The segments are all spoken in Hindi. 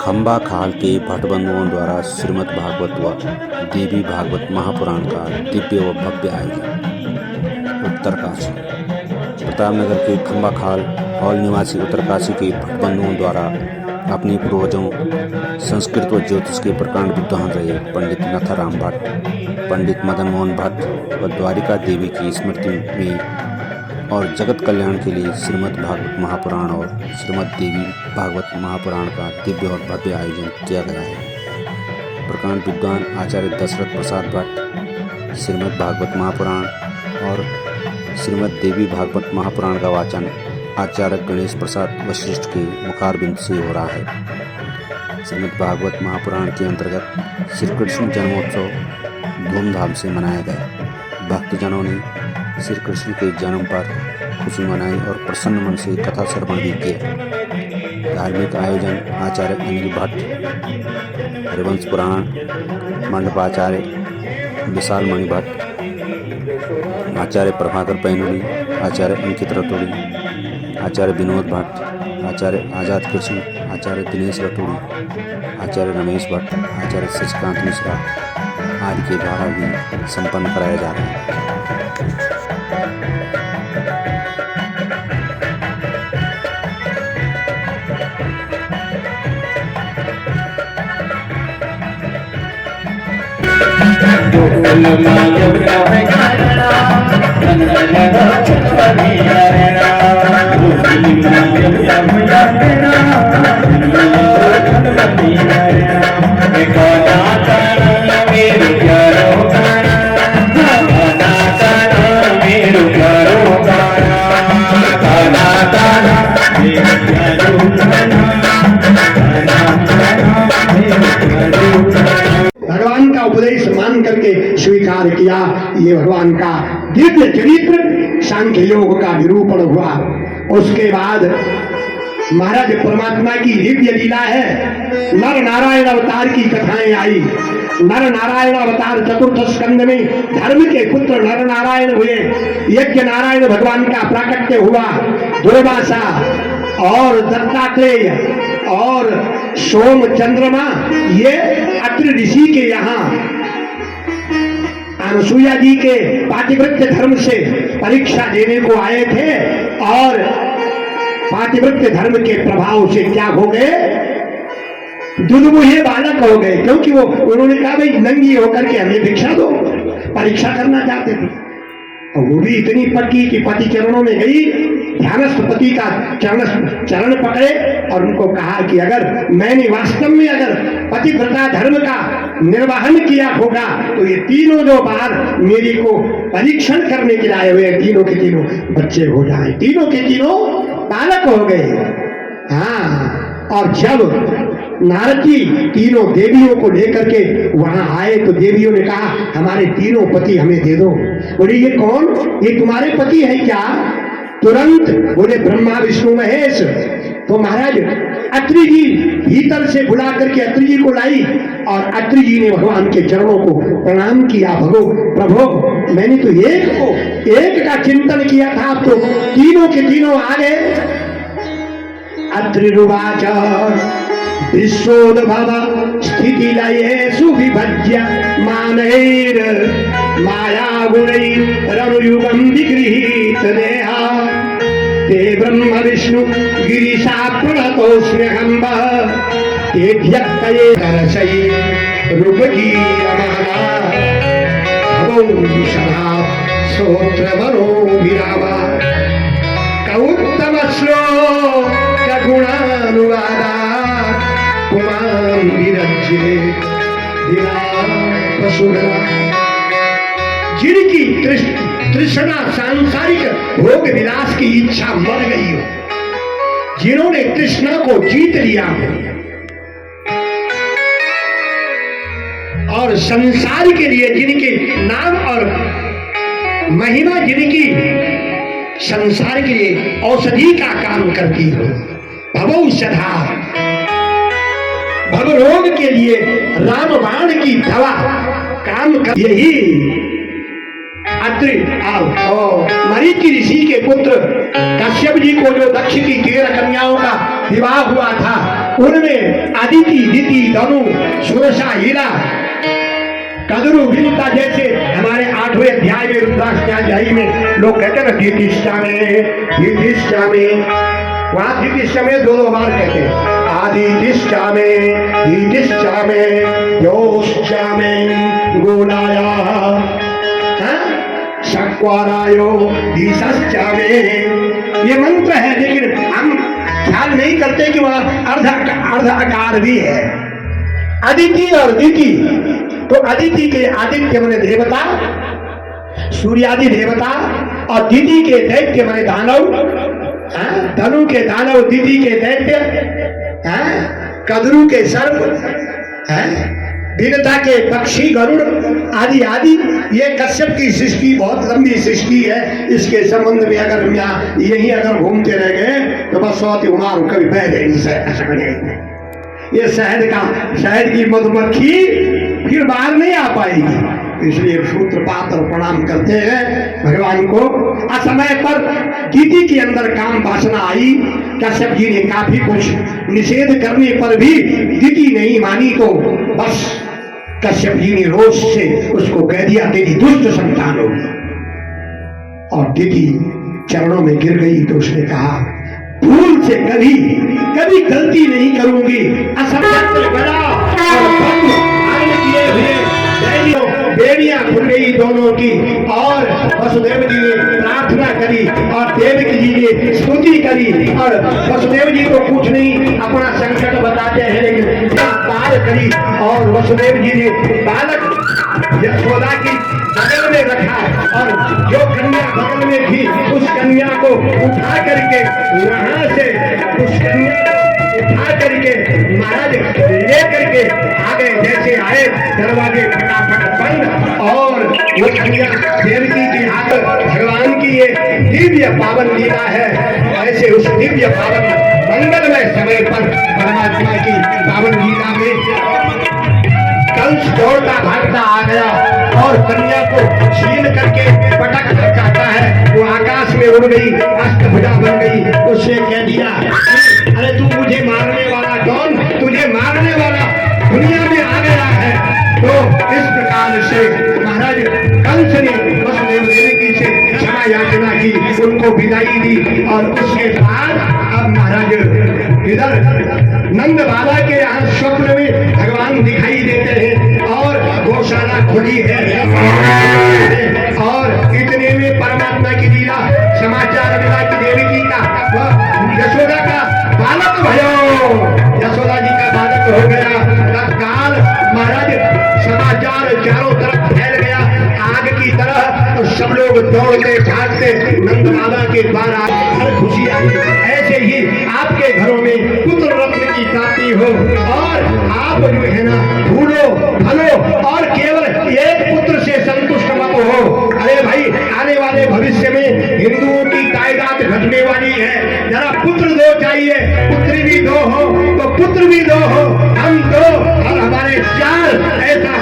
खंबा खाल के भट्टबंधुओं द्वारा श्रीमद् भागवत व देवी भागवत महापुराण का दिव्य व भव्य आयोजन। उत्तरकाशी प्रतापनगर के खंबा खाल हॉल निवासी उत्तरकाशी के भट्टबंधुओं द्वारा अपने पूर्वजों संस्कृत व ज्योतिष के प्रकांड विद्वान रहे पंडित नाथाराम भट्ट, पंडित मदन मोहन भट्ट व द्वारिका देवी की स्मृति में और जगत कल्याण के लिए श्रीमद् भागवत महापुराण और श्रीमद् देवी भागवत महापुराण का दिव्य और भव्य आयोजन किया गया है। प्रकांड विद्वान आचार्य दशरथ प्रसाद भट्ट श्रीमद् भागवत महापुराण और श्रीमद् देवी भागवत महापुराण का वाचन आचार्य गणेश प्रसाद वशिष्ठ के मुखारबिंद से हो रहा है। श्रीमद् भागवत महापुराण के अंतर्गत श्री कृष्ण जन्मोत्सव धूमधाम से मनाया गया। भक्तजनों ने श्री कृष्ण के जन्म पर खुशी मनाई और प्रसन्न मन से कथा श्रवण भी किया। धार्मिक आयोजन आचार्य अनिल भट्ट, हरिवंश पुराण मंडपाचार्य विशाल मणि भट्ट, आचार्य प्रभाकर पैनुली, आचार्य अंकित रतोड़ी, आचार्य विनोद भट्ट, आचार्य आजाद कृष्ण, आचार्य दिनेश रतोड़ी, आचार्य रमेश भट्ट, आचार्य शशिकांत मिश्रा आदि के द्वारा भी संपन्न कराया जा रहा है। भगवान का उपदेश मान करके स्वीकार किया। ये भगवान का दिव्य चरित्र सांख्य योग का निरूपण हुआ। उसके बाद महाराज परमात्मा की दिव्य लीला है। नर नारायण अवतार की कथाएं आई। नर नारायण अवतार चतुर्थ स्कंद में धर्म के पुत्र नर नारायण हुए। यज्ञ नारायण भगवान का प्राकट्य हुआ। दुर्वासा और दत्तात्रेय और सोम चंद्रमा ये अत्रि ऋषि के यहाँ अनुसुईया जी के पातिव्रत्य धर्म से परीक्षा देने को आए थे और पातिव्रत्य धर्म के प्रभाव से क्या हो गए, दुर्मुहे बालक हो गए। क्योंकि वो उन्होंने कहा भाई नंगी होकर के हमें भिक्षा दो, परीक्षा करना चाहते थे। और वो भी इतनी पक्की कि पति चरणों में गई, ध्यानस्थ पति का चरण पकड़े और उनको कहा कि अगर मैंने वास्तव में अगर पतिव्रता धर्म का निर्वहन किया होगा तो ये तीनों जो बार मेरी को परीक्षण करने के लाए हुए तीनों के तीनों बच्चे हो जाए, तीनों के तीनों बालक हो गए। हाँ, और जब नारद जी तीनों देवियों को लेकर के वहां आए तो देवियों ने कहा हमारे तीनों पति हमें दे दो। बोले ये कौन, ये तुम्हारे पति है क्या? तुरंत बोले ब्रह्मा विष्णु महेश। तो महाराज अत्रि जी भीतर से बुला करके अत्रि जी को लाई और अत्रि जी ने भगवान के चरणों को प्रणाम किया। प्रभु मैंने तो एक का चिंतन किया था, अब तो तीनों के तीनों आ गए। अत्रिरुवाच विश्वोद्भव स्थिति लयेषु विभज्य मानैर माया गुणैरनुयुगं विगृहीत देहा ते ब्रह्म विष्णु गिरिशा प्रणतोऽस्म्यहम्ब तेभ्यक्तये करशै रूपगीयमाना भवौ सदा श्रोत्रवरो विरामा कौत्तम श्लोक गुणानुवादा जिनकी तृष्णा सांसारिक भोग विलास की इच्छा मर गई हो, जिन्होंने तृष्णा को जीत लिया हो और संसार के लिए जिनके नाम और महिमा जिनकी संसार के लिए औषधि का काम करती हो, भवौ सदा भवरोग के लिए रामबाण की दवा काम कर। यही अत्रि मरीचि ऋषि के पुत्र कश्यप जी को जो दक्ष की 13 कन्याओं का विवाह हुआ था, उनमें अदिति दिति धनु सुरसा हीरा कदरू विनिता जैसे हमारे 8वें अध्याय में रुद्राष्टाध्यायी में लोग कहते हैं ना दितिष्ठा में वहां दितिष्ठा में दो बार कहते हैं आदितिष्ठा में योष्ठा में गोलाया शक्वारायो धीसश्चा में ये मंत्र है, लेकिन हम ख्याल नहीं करते कि वह अर्ध आकार भी है। अदिति और दिति, तो अदिति के आदित्य माने देवता, सूर्यादि देवता, और दिति के दैत्य माने दानव, धनु के दानव, दिति के दैत्य, कदरू के सर्प, विनता के पक्षी गरुड़ आदि आदि। ये कश्यप की सृष्टि बहुत लंबी सृष्टि है। इसके संबंध में अगर यही अगर घूमते रह गए तो बस 100 उमार कभी बह गई। ये शहद की मधुमक्खी फिर बाहर नहीं आ पाएगी। इसलिए सूत्रपात और प्रणाम करते हैं भगवान को। असमय पर दिति के अंदर काम वासना आई। कश्यप जी ने काफी कुछ निषेध करने पर भी दिति नहीं मानी, तो बस कश्यप जी ने रोष से उसको कह दिया तेरी दुष्ट संतान होगी। और दिति चरणों में गिर गई तो उसने कहा भूल से कभी कभी गलती नहीं करूंगी। असमय बड़ा बेड़ियां खुल गई दोनों की, और वसुदेव जी ने प्रार्थना करी और देवकी जी ने स्तुति करी। और वसुदेव जी को कुछ नहीं अपना संकट बताते हैं, लेकिन पार करी। और वसुदेव जी ने बालक यशोदा की बगल में रखा, और जो कन्या बगल में थी उस कन्या को उठा करके वहां से उस कन्या उठा करके महाराज ले करके आ गए। जैसे आए दरवाजे फटाफट बंद, और वो कन्या देवकी की हाथ भगवान की ये दिव्य पावन लीला है। ऐसे उस दिव्य पावन मंगलमय समय पर परमात्मा की पावन लीला में कंस दौड़ता भागता आ गया और कन्या को छीन करके पटक कर कहता है, वो आकाश में उड़ गई, अष्टभुजा बन गई। उससे कह दिया अरे तू मुझे मारने वाला कौन, तुझे मारने वाला दुनिया में आ गया है। तो इस प्रकार से महाराज कंस ने वसुदेव देवकी से क्षमा याचना की, उनको विदाई दी। और उसके बाद अब महाराज इधर नंद बाबा के यहाँ स्वप्न में भगवान दिखाई देते हैं, और गौशाला खुली है। और इतने में परमात्मा की लीला समाचार मिला कि देवकी का यशोदा का बालक भयो, यशोदा जी का बालक हो गया। तत्काल महाराज समाचार चारों तरफ फैल गया आग की तरह, तो सब लोग दौड़ते भागते नंद बाबा के द्वार हर खुशी आई। ऐसे ही आपके घरों में पुत्र रत्न की प्राप्ति हो, और आप जो है ना फूलो फलो, और केवल एक पुत्र से संतुष्ट मत हो। अरे भाई आने वाले भविष्य में हिंदुओं की तादाद घटने वाली है, जरा पुत्र दो चाहिए, पुत्री भी दो हो तो पुत्र भी दो हो, हम दो और हमारे 4, ऐसा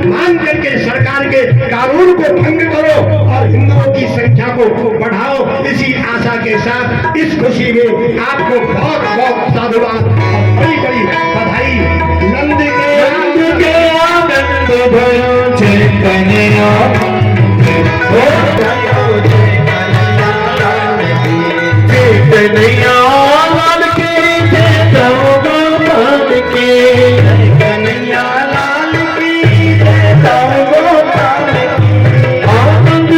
मान करके सरकार के कानून को भंग करो और हिंदुओं की संख्या को बढ़ाओ। इसी आशा के साथ इस खुशी में आपको बहुत बहुत साधुवाद और बड़ी बड़ी बधाई। नंद के आनंद भयो चैतन्य लाल के गोपाल के कन्हैया लाल की गोपाल की आनंद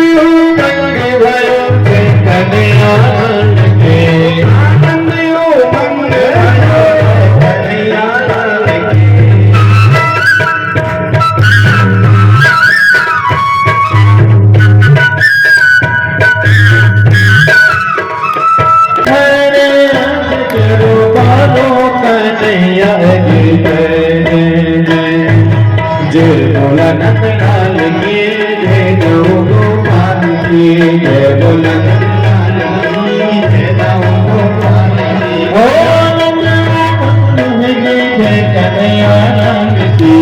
भयो कन्हैया के आनंद भयो कन्हैया लाल की। जय बोला नंद लाल की जय, गोपाल की जय, बोला नंद लाल की जय, गोपाल की। ओ नंद जय कन्हैया लाल की।